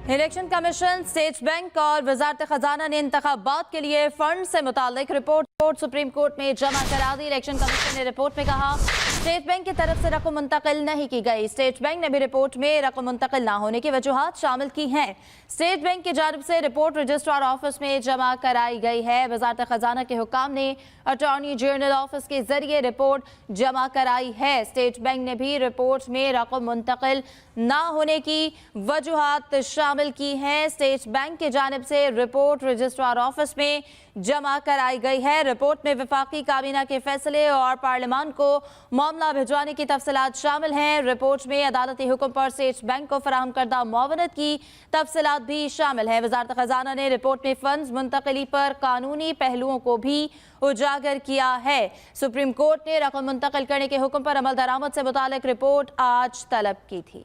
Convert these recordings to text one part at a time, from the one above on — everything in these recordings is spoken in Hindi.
इलेक्शन कमीशन, स्टेट बैंक और वजारत खजाना ने इंतखाबात के लिए फंड से मुतालिक रिपोर्ट सुप्रीम कोर्ट में जमा करा दी। इलेक्शन कमीशन ने रिपोर्ट में कहा स्टेट बैंक की तरफ से रकम मुंतकिल नहीं की गई। स्टेट बैंक ने भी रिपोर्ट में रकम मुंतकिल ना होने की वजूहात शामिल की हैं। स्टेट बैंक की जानिब से रिपोर्ट रजिस्ट्रार ऑफिस में जमा कराई गई है। वजारत खजाना के हुक्काम ने अटॉर्नी जनरल ऑफिस के जरिए रिपोर्ट जमा कराई है। स्टेट बैंक ने भी रिपोर्ट में रकम मुंतकिल ना होने की वजूहात शामिल की हैं। स्टेट बैंक की जानिब से रिपोर्ट रजिस्ट्रार ऑफिस में जमा कराई गई है। रिपोर्ट में वफाकी काबीना के फैसले और पार्लियामान को मामला भिजवाने की तफसीलात शामिल हैं। रिपोर्ट में अदालती हुक्म पर स्टेट बैंक को फराहम करदा मुआवनत की तफसीलात भी शामिल है। वजारत खजाना ने रिपोर्ट में फंड्स मुंतकिली पर कानूनी पहलुओं को भी उजागर किया है। सुप्रीम कोर्ट ने रकम मुंतकिल करने के हुक्म पर अमल दरामद से मुतालिक रिपोर्ट आज तलब की थी।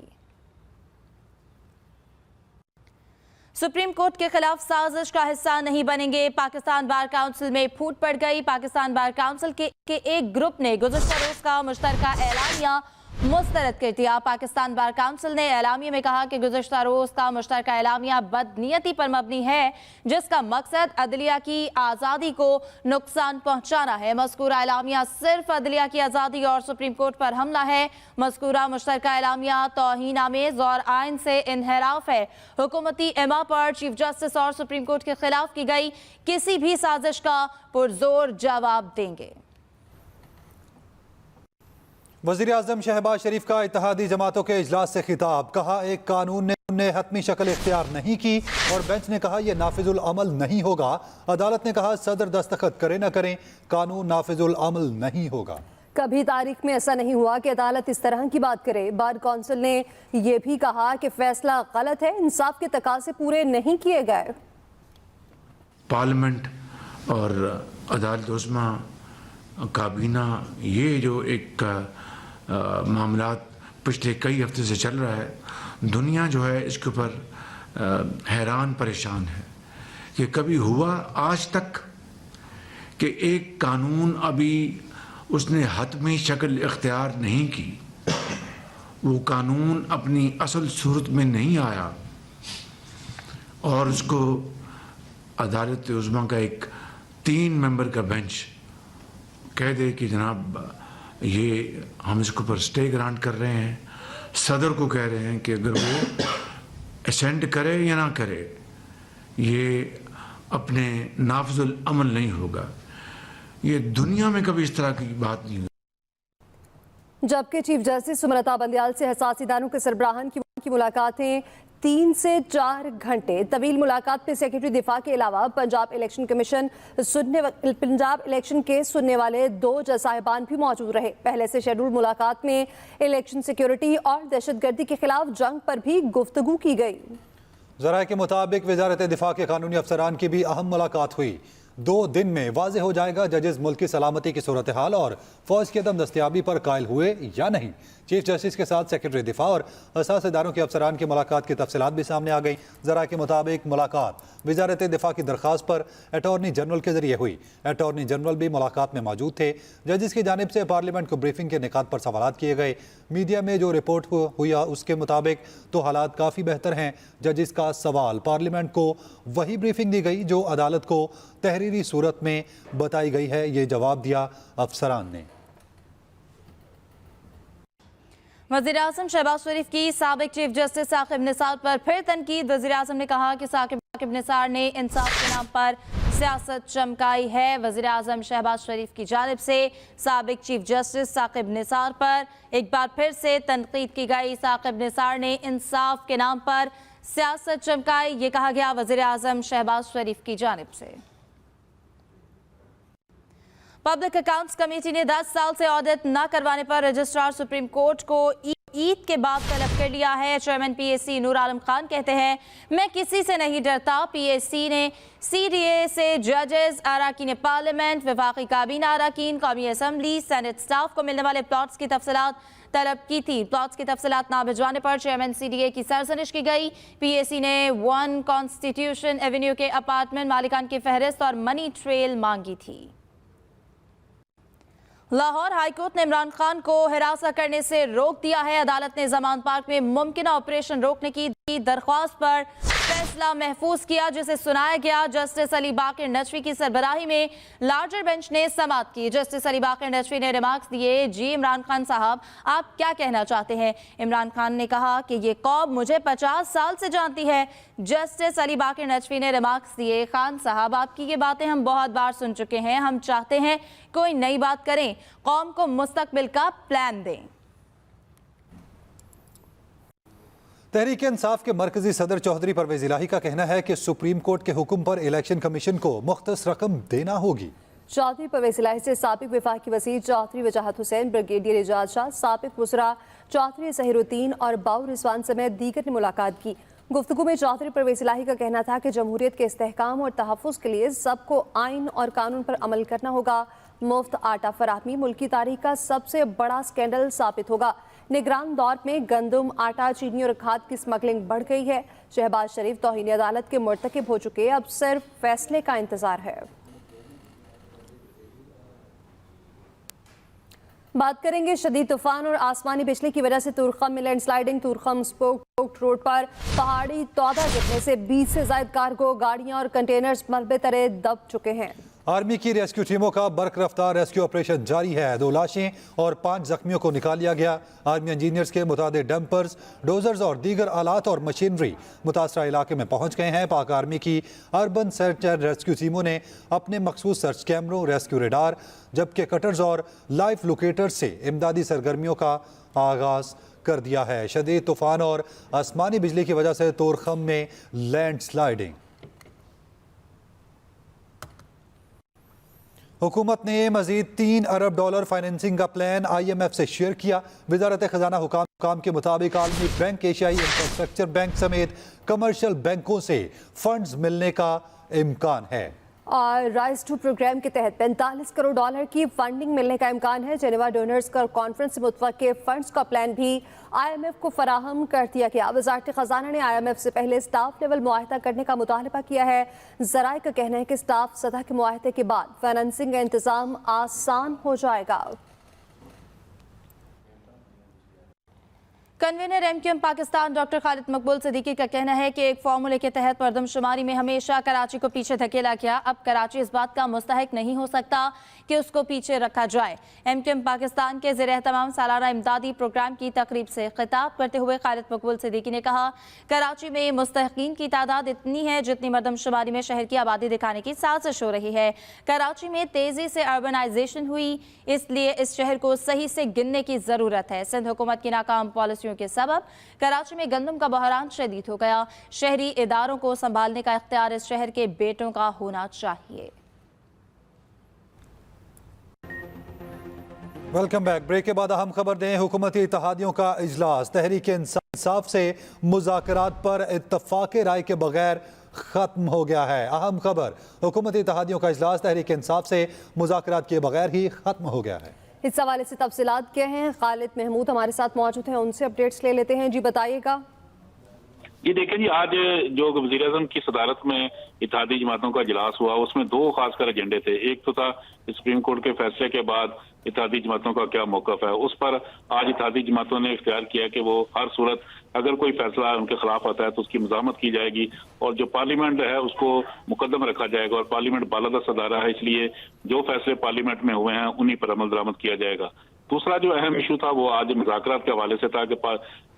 सुप्रीम कोर्ट के खिलाफ साजिश का हिस्सा नहीं बनेंगे। पाकिस्तान बार काउंसिल में फूट पड़ गई। पाकिस्तान बार काउंसिल के एक ग्रुप ने गुज़श्ता रोज का मुश्तरका एलानिया मुस्तरद कर दिया। पाकिस्तान बार काउंसिल ने एलामिया में कहा कि गुज़श्ता रोज का मुश्तरका एलामिया बदनीयती पर मबनी है, जिसका मकसद अदलिया की आज़ादी को नुकसान पहुंचाना है। मज़कूरा एलामिया सिर्फ अदलिया की आज़ादी और सुप्रीम कोर्ट पर हमला है। मज़कूरा मुश्तरका एलामिया तौहीन आमेज और आइन से इनहराफ है। हुकूमती इमा पर चीफ जस्टिस और सुप्रीम कोर्ट के खिलाफ की गई किसी भी साजिश का पुरजोर जवाब देंगे। वज़ीर आज़म शहबाज शरीफ का इत्तेहादी जमातों के इजलास से खिताब। कहा एक कानून ने उन्हें हतमी शक्ल इख्तियार नहीं की और बेंच ने कहा यह नाफिजुल अमल नहीं होगा। अदालत ने कहा सदर दस्तखत करें न करें, कानून नाफिजुल अमल नहीं होगा। कभी तारीख में ऐसा नहीं हुआ कि अदालत इस तरह की बात करे। बार कौंसिल ने यह भी कहा कि फैसला गलत है, इंसाफ के तकाज़े पूरे नहीं किए गए। पार्लियामेंट और अदालत उस्मा काबीना ये जो एक मामलात पिछले कई हफ्ते से चल रहा है, दुनिया जो है इसके ऊपर हैरान परेशान है कि कभी हुआ आज तक कि एक कानून अभी उसने हतमी शक्ल इख्तियार नहीं की, वो कानून अपनी असल सूरत में नहीं आया और उसको अदालत उज़्मा का एक 3 मेंबर का बेंच कह दे कि जनाब ये हम इसके ऊपर स्टे ग्रांट कर रहे हैं। सदर को कह रहे हैं कि अगर वो असेंट करे या ना करे ये अपने नाफिजुल अमल नहीं होगा। ये दुनिया में कभी इस तरह की बात नहीं हुई। जबकि चीफ जस्टिस सुमलता बंदयाल से हसास इदारों के सरबराहान की मुलाकातें 3 से 4 घंटे तवील मुलाकात में सेक्रेटरी दिफा के अलावा पंजाब इलेक्शन के सुनने वाले 2 जज साहिबान भी मौजूद रहे। पहले से शेड्यूल मुलाकात में इलेक्शन सिक्योरिटी और दहशतगर्दी के खिलाफ जंग पर भी गुफ्तगू की गई। ज़राए के मुताबिक वजारत दिफा के कानूनी अफसरान की भी अहम मुलाकात हुई। 2 दिन में वाज़ेह हो जाएगा जजेस मुल्क की सलामती की सूरत हाल और फौज की अदम दस्तियाबी पर कायल हुए या नहीं। चीफ जस्टिस के साथ सेक्रेटरी दिफा और हसास इदारों के अफसरान की मुलाकात की तफसीलात भी सामने आ गई। ज़रा के मुताबिक मुलाकात वजारत दिफा की दरख्वास्त पर अटॉर्नी जनरल के जरिए हुई। अटॉर्नी जनरल भी मुलाकात में मौजूद थे। जजेस की जानिब से पार्लियामेंट को ब्रीफिंग के निकात पर सवालात किए गए। मीडिया में जो रिपोर्ट हुई उसके मुताबिक तो हालात काफ़ी बेहतर हैं। जजेस का सवाल पार्लियामेंट को वही ब्रीफिंग दी गई जो अदालत को तहरीरी सूरत में बताई गई है, ये जवाब दिया अफसरान ने। वज़ीर आज़म शहबाज शरीफ की साबिक चीफ जस्टिस साकिब निसार पर फिर तनकीद। वज़ीर आज़म ने कहा कि साकिब निसार ने इंसाफ के नाम पर सियासत चमकाई है। वज़ीर आज़म शहबाज शरीफ की जानिब से साबिक चीफ जस्टिस साकिब निसार पर एक बार फिर से तनकीद की गई। साकिब निसार ने इंसाफ के नाम पर सियासत चमकाई, ये कहा गया वज़ीर आज़म शहबाज शरीफ की जानिब से। पब्लिक अकाउंट्स कमेटी ने 10 साल से ऑडिट न करवाने पर रजिस्ट्रार सुप्रीम कोर्ट को ईद के बाद तलब कर लिया है। चेयरमैन पीएसी नूर आलम खान कहते हैं मैं किसी से नहीं डरता। पीएसी ने सीडीए से जजेस, अराकीन पार्लियामेंट, वफाकी काबीना अराकीन, कौमी असम्बली, सेनेट स्टाफ को मिलने वाले प्लॉट्स की तफसीलात तलब की थी। प्लॉट्स की तफसीलात ना भिजवाने पर चेयरमैन सीडीए की सरजनिश की गई। पीएसी ने 1 कॉन्स्टिट्यूशन एवेन्यू के अपार्टमेंट मालिकान की फहरिस्त और मनी ट्रेल मांगी थी। लाहौर हाईकोर्ट ने इमरान खान को हिरासत करने से रोक दिया है। अदालत ने जमान पार्क में मुमकिन ऑपरेशन रोकने की दरख्वास्त पर फैसला महफूज किया जिसे सुनाया गया। जस्टिस अली बाकर नजवी की सरबराही में लार्जर बेंच ने समाअत की। जस्टिस अली बाकर नजवी ने रिमार्क्स दिए। जी इमरान खान साहब, आप क्या कहना चाहते हैं? इमरान खान ने कहा कि ये कौम मुझे 50 साल से जानती है। जस्टिस अली बाकर नजवी ने रिमार्क्स दिए। खान साहब, आपकी ये बातें हम बहुत बार सुन चुके हैं। हम चाहते हैं कोई नई बात करें, कौम को मुस्तकबिल का प्लान दें। तहरीक इंसाफ के मरकजी सदर चौधरी परवेज इलाही का कहना है कि सुप्रीम कोर्ट के हुक्म पर इलेक्शन कमीशन को मुख्तस रकम देना होगी। चौधरी परवेज इलाही से साबिक वफाकी वज़ीर चौधरी वजाहत हुसैन, ब्रिगेडियर एजाज शाह, साबिक वज़रा चौधरी ज़हीरुद्दीन और बाऊ रिजवान समेत दीगर ने मुलाकात की। गुफ्तगू में चौधरी परवेज इलाही का कहना था कि जमहूरियत के इस्तेहकाम और तहफ़्फ़ुज़ के लिए सबको आइन और कानून पर अमल करना होगा। मुफ्त आटा फराहमी मुल्की तारीख का सबसे बड़ा स्कैंडल साबित होगा। निगरान दौर में गंदम, आटा, चीनी और खाद की स्मगलिंग बढ़ गई है। शहबाज शरीफ तौहीन अदालत के मुर्तकिब हो चुके, अब सिर्फ फैसले का इंतजार है। बात करेंगे शदीद तूफान और आसमानी बिजली की वजह से तुरखम में लैंडस्लाइडिंग। तुरखम स्पोक रोड पर पहाड़ी तौदा गिरने से 20 से ज्यादा कार्गो गाड़ियां और कंटेनर्स मलबे तले दब चुके हैं। आर्मी की रेस्क्यू टीमों का बर्क रफ्तार रेस्क्यू ऑपरेशन जारी है। 2 लाशें और 5 जख्मियों को निकाल लिया गया। आर्मी इंजीनियर्स के मुताबिक डंपर्स, डोजर्स और दीगर आलात और मशीनरी मुतासरा इलाके में पहुंच गए हैं। पाक आर्मी की अर्बन सर्च एंड रेस्क्यू टीमों ने अपने मखसूस सर्च कैमरों, रेस्क्यू रेडार, जबकि कटर्स और लाइफ लोकेटर्स से इमदादी सरगर्मियों का आगाज कर दिया है। शदीद तूफान और आसमानी बिजली की वजह से तोरखम में लैंडस्लाइडिंग। हुकूमत ने मजीद $3 अरब फाइनेंसिंग का प्लान IMF से शेयर किया। वजारत खजाना हुकाम के मुताबिक आलमी बैंक, एशियाई इंफ्रास्ट्रक्चर बैंक समेत कमर्शियल बैंकों से फंड्स मिलने का इम्कान है। और राइज टू प्रोग्राम के तहत $45 करोड़ की फंडिंग मिलने का इम्कान है। जेनेवा डोनर्स कॉन्फ्रेंस से मुतवक्के फंड्स का प्लान भी IMF को फराहम कर दिया गया। वजारत खजाना ने IMF से पहले स्टाफ लेवल मुआहदा करने का मुतालबा किया है। ज़राए का कहना है कि स्टाफ सतह के मुआहदे के बाद फाइनेंसिंग का इंतजाम आसान हो जाएगा। Convener MQM Pakistan doctor Khalid मकबूल सिद्दीकी का कहना है कि एक फार्मूले के तहत मरदमशुमारी में हमेशा कराची को पीछे धकेला गया। अब कराची इस बात का मुस्तहिक नहीं हो सकता कि उसको पीछे रखा जाए। MQM पाकिस्तान के ज़ेर एहतमाम सालाना इमदादी प्रोग्राम की तकरीब से खिताब करते हुए खालिद मकबूल सिद्दीकी ने कहा, कराची में मुस्तहिकीन की तादाद इतनी है जितनी मरदमशुमारी में शहर की आबादी दिखाने की साजिश हो रही है। कराची में तेज़ी से अर्बनाइजेशन हुई, इसलिए इस शहर को सही से गिनने की ज़रूरत है। सिंध हुकूमत की नाकाम पॉलिसी के सबब कराची में गंदम का बहरान शदीद हो गया। शहरी इदारों को संभालने का इख्तियार इस शहर के बेटों का होना चाहिए। Welcome back. ब्रेक के बाद अहम खबर दें। हुकूमती इत्तेहादियों का इजलास तहरीक इंसाफ से मुज़ाकरात पर इत्तफाक़ राय के बगैर खत्म हो गया है। अहम खबर, हुकूमती इत्तेहादियों का इजलास तहरीक इंसाफ से मुज़ाकरात के बगैर ही खत्म हो गया है। इस हवाले से तफसीलात क्या हैं? खालिद महमूद हमारे साथ मौजूद हैं, उनसे अपडेट्स ले लेते हैं। जी बताइएगा। जी देखिए जी, आज जो वज़ीर आज़म की सदारत में इत्तेहादी जमातों का इजलास हुआ, उसमें 2 खासकर एजेंडे थे। एक तो था सुप्रीम कोर्ट के फैसले के बाद इत्तेहादी जमातों का क्या मौक़िफ़ है। उस पर आज इत्तेहादी जमातों ने इख्तियार किया कि वो हर सूरत अगर कोई फैसला उनके खिलाफ आता है तो उसकी मज़ामत की जाएगी और जो पार्लियामेंट है उसको मुकद्दम रखा जाएगा। और पार्लियामेंट बालादस्त अदारा है, इसलिए जो फैसले पार्लियामेंट में हुए हैं उन्हीं पर अमल दरामद किया जाएगा। दूसरा जो अहम इशू था वो आज मुज़ाकरात के हवाले से था कि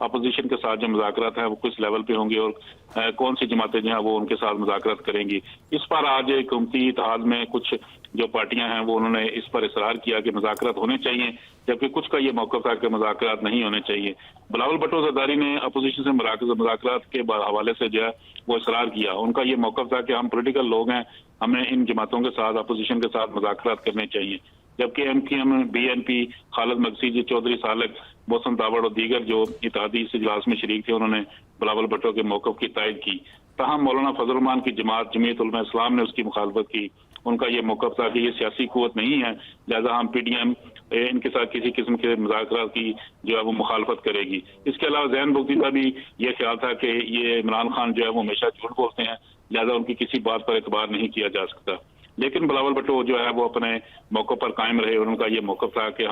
अपोजिशन के साथ जो मुज़ाकरात हैं वो किस लेवल पे होंगे और कौन सी जमातें जो हैं वो उनके साथ मुज़ाकरात करेंगी। इस पर आज हुकूमती इत्तेहाद में कुछ जो पार्टियां हैं वो उन्होंने इस पर इसरार किया कि मुज़ाकरात होने चाहिए, जबकि कुछ का ये मौक़िफ़ था कि मुज़ाकरात नहीं होने चाहिए। बिलावल भुट्टो ज़रदारी ने अपोजिशन से मुज़ाकरात के हवाले से जो है वो इसरार किया। उनका ये मौक़िफ़ था कि हम पोलिटिकल लोग हैं, हमें इन जमातों के साथ, अपोजिशन के साथ मुज़ाकरात करने चाहिए। जबकि MQM, BNP, खालिद मकसीद, चौधरी सालक, मोहसिन दावड़ और दीगर जो इत्तेहादी इस इजलास में शरीक थे उन्होंने बिलावल भुट्टो के मौक़िफ़ की तायद की। तहम मौलाना फजल रहमान की जमात जमीयत उलमा इस्लाम ने उसकी मुखालफत की। उनका ये मौक़िफ़ था कि ये सियासी कुव्वत नहीं है, लिहाजा हम PDM इनके साथ किसी किस्म के मुज़ाकरात की जो है वो मुखालफत करेगी। इसके अलावा ज़ैन बुग़्ती का भी ये ख्याल था कि ये इमरान खान जो है वो हमेशा झूठ बोलते हैं, लिहाजा उनकी किसी बात पर एतबार नहीं किया जा सकता। लेकिन बिलावल भुट्टो जो है वो अपने मौके पर कायम रहे और उनका ये मौक़िफ़ था कि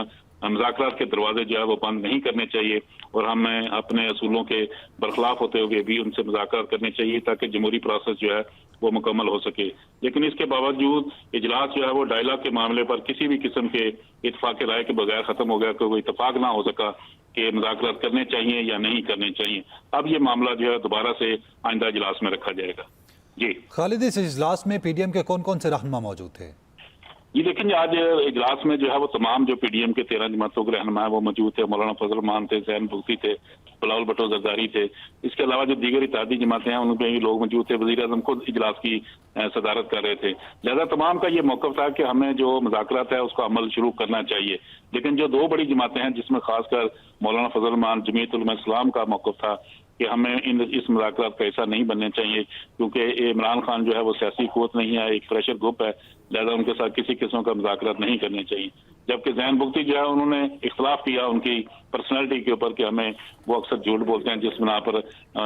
मुज़ाकरात के दरवाजे जो है वो बंद नहीं करने चाहिए और हमें अपने असूलों के बरखिलाफ होते हुए भी उनसे मुज़ाकरात करने चाहिए ताकि जमहूरी प्रोसेस जो है वो मुकम्मल हो सके। लेकिन इसके बावजूद इजलास जो है वो डायलॉग के मामले पर किसी भी किस्म के इत्तेफाक राय के बगैर खत्म हो गया, कोई इत्तेफाक ना हो सका कि मुज़ाकरात करने चाहिए या नहीं करने चाहिए। अब ये मामला जो है दोबारा से आइंदा इजलास में रखा जाएगा। जी खालिद, इस इजलास में पीडीएम के कौन कौन से रहनुमा मौजूद थे? जी देखेंगे, आज इजलास में जो है वो तमाम जो पीडीएम के 13 जमातों के रहनुमा है वो मौजूद थे। मौलाना फजल मान थे, जैन भुगती थे, बिलावल भुट्टो जरदारी थे। इसके अलावा जो दीगर इत्तेहादी जमातें हैं उनमें भी लोग मौजूद थे। वज़ीर आज़म खुद इजलास की सदारत कर रहे थे। लिहाजा तमाम का ये मौक़िफ़ था कि हमें जो मुज़ाकरात है उसका अमल शुरू करना चाहिए। लेकिन जो दो बड़ी जमातें हैं जिसमें खासकर मौलाना फजल मान जमीयत उलमा इस्लाम का मौक़िफ़ था कि हमें इस मुज़ाकरात का हिस्सा नहीं बनने चाहिए, क्योंकि इमरान खान जो है वो सियासी क़ुव्वत नहीं है, एक प्रेशर ग्रुप है, लिहाजा उनके साथ किसी किस्म का मुज़ाकरात नहीं करने चाहिए। जबकि जैन भुगती जो है उन्होंने इख्तलाफ किया उनकी पर्सनैलिटी के ऊपर कि हमें वो अक्सर झूठ बोलते हैं जिस बिना पर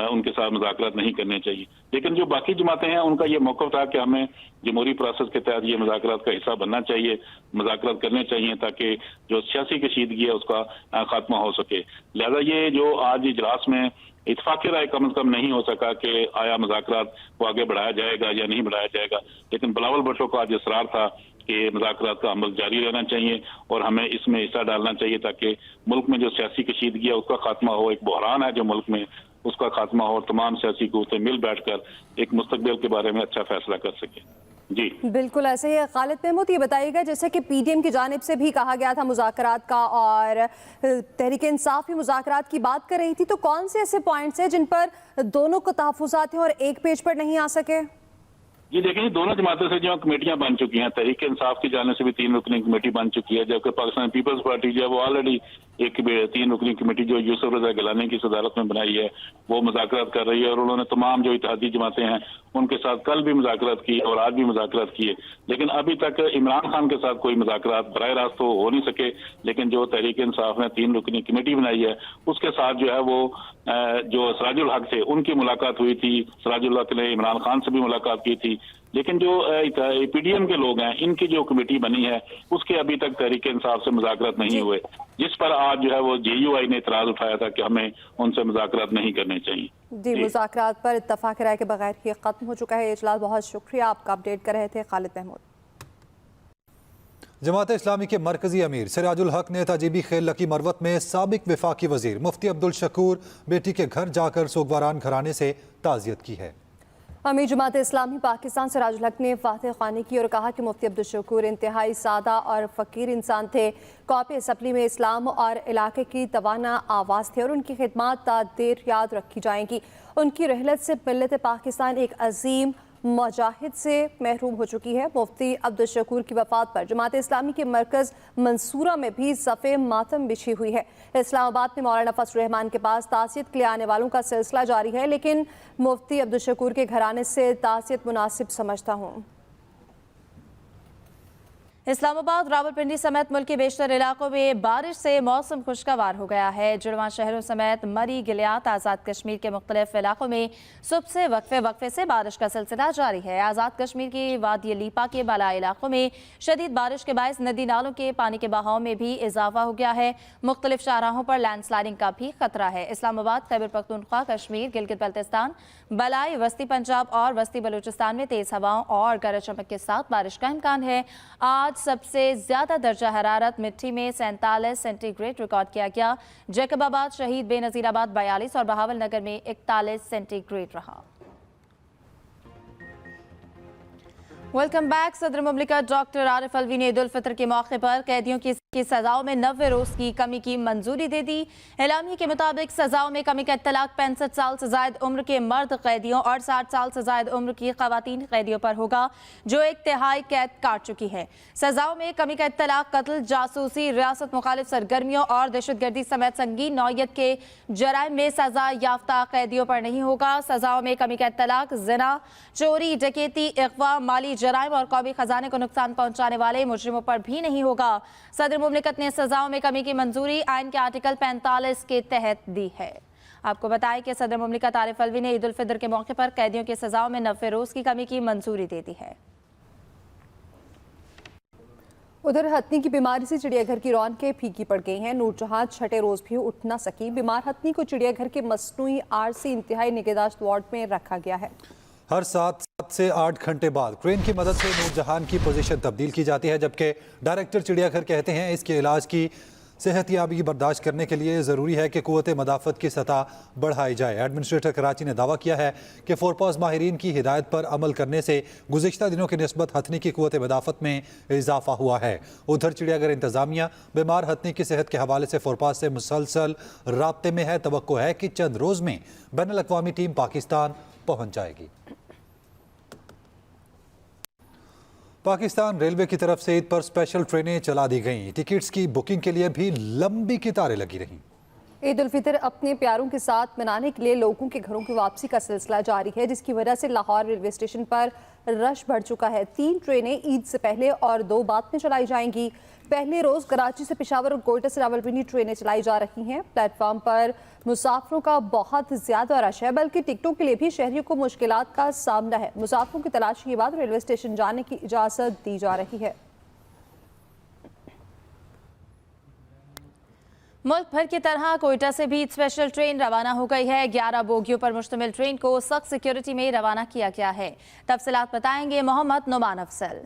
उनके साथ मुज़ाकरात नहीं करने चाहिए। लेकिन जो बाकी जमातें हैं उनका ये मौक़िफ़ था कि हमें जमहूरी प्रोसेस के तहत ये मुज़ाकरात का हिस्सा बनना चाहिए, मुज़ाकरात करने चाहिए ताकि जो सियासी कशीदगी है उसका खात्मा हो सके। लिहाजा ये जो आज इजलास में इत्तेफाक राय कम से कम नहीं हो सका कि आया मुज़ाकरात को आगे बढ़ाया जाएगा या नहीं बढ़ाया जाएगा, लेकिन बिलावल भुट्टो का आज इसरार था कि मुज़ाकरात का अमल जारी रहना चाहिए और हमें इसमें हिस्सा डालना चाहिए ताकि मुल्क में जो सियासी कशीदगी है उसका खात्मा हो। एक बहरान है जो मुल्क में, उसका खात्मा हो और तमाम सियासी क़ुव्वतें मिल बैठकर एक मुस्तकबिल के बारे में अच्छा फैसला कर सके। जी बिल्कुल ऐसे ही है। खालिद महमूद, ये बताइएगा जैसे कि पीडीएम की जानिब से भी कहा गया था मुज़ाकरात का और तहरीक इंसाफ भी मुज़ाकरात की बात कर रही थी, तो कौन से ऐसे पॉइंट्स हैं जिन पर दोनों को तहफ़्फ़ुज़ात हैं और एक पेज पर नहीं आ सके? ये देखिए, दोनों जमातों से जो कमेटियां बन चुकी हैं, तहरीक इंसाफ की जाने से भी 3 रुकनी कमेटी बन चुकी है, जबकि पाकिस्तान पीपल्स पार्टी जो है वो ऑलरेडी एक 3 रुकनी कमेटी जो यूसुफ रजा गिलानी की सदारत में बनाई है वो मुज़ाकरात कर रही है और उन्होंने तमाम जो इत्तेहादी जमातें हैं उनके साथ कल भी मुज़ाकरात की और आज भी मुज़ाकरात किए। लेकिन अभी तक इमरान खान के साथ कोई मुज़ाकरात बराह रास्त तो हो नहीं सके। लेकिन जो तहरीक इंसाफ ने 3 रुकनी कमेटी बनाई है उसके साथ जो है वो जो सराजुल हक थे उनकी मुलाकात हुई थी। सराजुल हक ने इमरान खान से भी मुलाकात की थी। लेकिन जो पीडीएम के लोग हैं इनकी जो कमेटी बनी है उसके अभी तक तहरीक इंसाफ से मुज़ाकरात नहीं हुए, जिस पर आज जो है वो जेयूआई ने इतराज उठाया था कि हमें उनसे मुज़ाकरात नहीं करने चाहिए। जी, मुज़ाकरात पर इत्तफाक राय के बगैर ही खत्म हो चुका है इजलास। बहुत शुक्रिया, आपका अपडेट कर रहे थे खालिद महमूद। जमात इस्लामी के मरकजी अमीर सिराजुल हक ने ताजीबी खेल लकी मरवत में साबिक वफाकी वजीर मुफ्ती अब्दुल शकूर बेटी के घर जाकर सोगवारान घराने से ताज़ियत की है। अमीर जमात इस्लामी पाकिस्तान सिराजुल हक ने फातह ख़्वानी की और कहा कि मुफ्ती अब्दुल शकूर इंतहाई सादा और फ़कीर इंसान थे। कौमी असम्बली में इस्लाम और इलाके की तवाना आवाज़ थे और उनकी खिदमत देर याद रखी जाएंगी। उनकी रहलत से मिल्लत पाकिस्तान एक अजीम मुजाहिद से महरूम हो चुकी है। मुफ्ती अब्दुल शकूर की वफात पर जमात इस्लामी के मरकज़ मंसूरा में भी सफ़े मातम बिछी हुई है। इस्लामाबाद में मौलाना फजल रहमान के पास ताज़ियत के लिए आने वालों का सिलसिला जारी है, लेकिन मुफ्ती अब्दुल शकूर के घराने से ताज़ियत मुनासिब समझता हूँ। इस्लामाबाद, रावलपिंडी समेत मुल्क के बेशतर इलाकों में बारिश से मौसम खुशगवार हो गया है। जुड़वां शहरों समेत मरी, गिलियात, आज़ाद कश्मीर के मुख्तलिफ इलाकों में सुबह से वक्फे से बारिश का सिलसिला जारी है। आज़ाद कश्मीर की वादी लीपा के बाला इलाकों में शदीद बारिश के बायस नदी नालों के पानी के बहाव में भी इजाफा हो गया है। मुख्तलिफ शाहराहों पर लैंडस्लाइडिंग का भी खतरा है। इस्लामाबाद, खैबर पख्तूनख्वा, कश्मीर, गिलगित बल्तिस्तान, बलाई, वस्ती पंजाब और वस्ती बलूचिस्तान में तेज हवाओं और गरज चमक के साथ बारिश का इम्कान है। आज सबसे ज्यादा दर्जा हरारत मिट्टी में 47 सेंटीग्रेड रिकॉर्ड किया गया। जैकबाबाद, शहीद बेनजीराबाद 42 और बहावल नगर में 41 सेंटीग्रेड रहा। Welcome back. सदर मुमलिकत डॉक्टर आरिफ अलवी ने ईद उल फितर के मौके पर कैदियों की सजाओं में 90 रोज की कमी की मंजूरी दे दी। एलामिया के मुताबिक सजाओं में कमी का इत्तलाक 65 साल से जायद उम्र के मर्द कैदियों और 60 साल से जायद उम्र की खवातीन कैदियों पर होगा जो 1/3 कैद काट चुकी है। सजाओं में कमी का इत्तलाक कत्ल, जासूसी, रियासत मुखालिफ सरगर्मियों और दहशतगर्दी समेत संगीन नौयत के जराइम में सजा याफ्ता कैदियों पर नहीं होगा। सजाओं में कमी का इत्तलाक जिना, चोरी, डकैती, अगवा, माली जराइम और कौमी खजाने को नुकसान पहुंचाने वाले मुजरिमों पर भी नहीं होगा। सदर मुमलिकत ने सजाओं में कमी की मंजूरी आइन के आर्टिकल 45 के तहत दी है। आपको बताएं कि सदर मुमलिकत आरिफ अलवी ने ईद उल फितर के मौके पर कैदियों की सजाओं में 90 रोज की कमी की मंजूरी दे दी है। उधर हथनी की बीमारी से चिड़ियाघर की रौनकें फीकी पड़ गई हैं। नूरजहां छठे रोज भी उठ न सकी। बीमार हथनी को चिड़ियाघर के मसनूई आरसी इंतहाई निगहदाश्त वार्ड में रखा गया है। हर 7 से 8 घंटे बाद क्रेन की मदद से नूरजहान की पोजीशन तब्दील की जाती है, जबकि डायरेक्टर चिड़ियाघर कहते हैं इसके इलाज की सेहतियाबी बर्दाश्त करने के लिए ज़रूरी है कि कुव्वत मदाफ़त की सतह बढ़ाई जाए। एडमिनिस्ट्रेटर कराची ने दावा किया है कि फोरपास माहिरीन की हिदायत पर अमल करने से गुज़िश्ता दिनों की निस्बत हथनी की कुव्वत मदाफ़त में इजाफा हुआ है। उधर चिड़ियाघर इंतज़ामिया बीमार हथनी की सेहत के हवाले से फोरपास से मुसलसल राब्ते में है। तवक्को है कि चंद रोज़ में बैनुल अक़वामी टीम पाकिस्तान पहुँच जाएगी। पाकिस्तान रेलवे की तरफ से ईद पर स्पेशल ट्रेनें चला दी गईं। टिकट्स की बुकिंग के लिए भी लंबी कतारें लगी रहीं। ईद उल फितर अपने प्यारों के साथ मनाने के लिए लोगों के घरों की वापसी का सिलसिला जारी है, जिसकी वजह से लाहौर रेलवे स्टेशन पर रश बढ़ चुका है। 3 ट्रेनें ईद से पहले और 2 बाद में चलाई जाएंगी। पहले रोज कराची से पेशावर और कोयटा से रावलपिंडी ट्रेनें चलाई जा रही हैं। प्लेटफॉर्म पर मुसाफिरों का बहुत ज्यादा रश है, बल्कि टिकटों के लिए भी शहरियों को मुश्किलात का सामना है। मुसाफिरों की तलाशी के बाद रेलवे स्टेशन जाने की इजाजत दी जा रही है। मुल्क भर की तरह कोयटा से भी स्पेशल ट्रेन रवाना हो गई है। 11 बोगियों पर मुश्तमिल ट्रेन को सख्त सिक्योरिटी में रवाना किया गया है। तफसीलात बताएंगे मोहम्मद नुमान अफसल।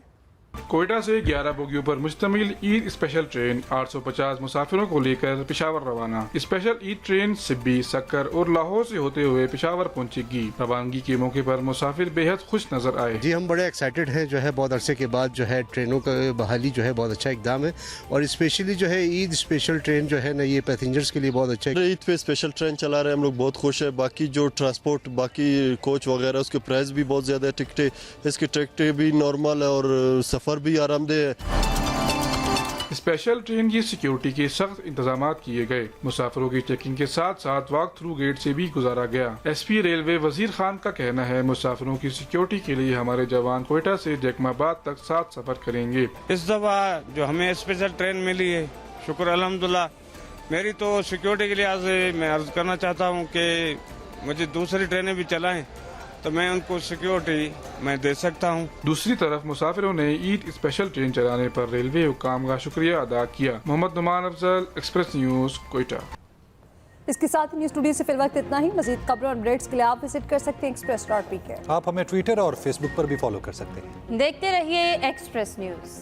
कोयटा से 11 बोगियों पर मुश्तमिल ईद स्पेशल ट्रेन 850 मुसाफिरों को लेकर पेशावर रवाना। स्पेशल ईद ट्रेन सिब्बी, सक्कर और लाहौर से होते हुए पेशावर पहुंचेगी। रवानगी के मौके पर मुसाफिर बेहद खुश नजर आए। जी हम बड़े एक्साइटेड हैं, जो है बहुत अरसे के बाद जो है ट्रेनों का बहाली जो है बहुत अच्छा इकदाम है, और स्पेशली जो है ईद स्पेशल ट्रेन जो है ना ये पैसेंजर्स के लिए बहुत अच्छा है। ईद पे स्पेशल ट्रेन चला रहे हैं, हम लोग बहुत खुश है। बाकी जो ट्रांसपोर्ट बाकी कोच वगैरह उसके प्राइस भी बहुत ज़्यादा है, टिकटें इसकी टिकटें भी नॉर्मल है और सफ़र भी आरामदेह है। स्पेशल ट्रेन की सिक्योरिटी के सख्त इंतजाम किए गए। मुसाफिरों की चेकिंग के साथ साथ वॉक थ्रू गेट से भी गुजारा गया। SP रेलवे वजीर खान का कहना है मुसाफिरों की सिक्योरिटी के लिए हमारे जवान कोयटा से जैकमाबाद तक साथ सफर करेंगे। इस दफा जो हमें स्पेशल ट्रेन मिली है, शुक्र अल्हम्दुलिल्लाह। मेरी तो सिक्योरिटी के लिहाज मैं अर्ज करना चाहता हूँ कि मुझे दूसरी ट्रेनें भी चलाएं तो मैं उनको सिक्योरिटी मैं दे सकता हूं। दूसरी तरफ मुसाफिरों ने ईद स्पेशल ट्रेन चलाने पर रेलवे हुकाम का शुक्रिया अदा किया। Mohammad Numan Afzal, express news, Quetta. इसके साथ ही न्यूज स्टूडियो से फिल वक्त इतना ही। मजीद खबरों और अपडेट्स के लिए आप विजिट कर सकते हैं express.pk। आप हमें ट्विटर और फेसबुक पर भी फॉलो कर सकते हैं। देखते रहिए एक्सप्रेस न्यूज।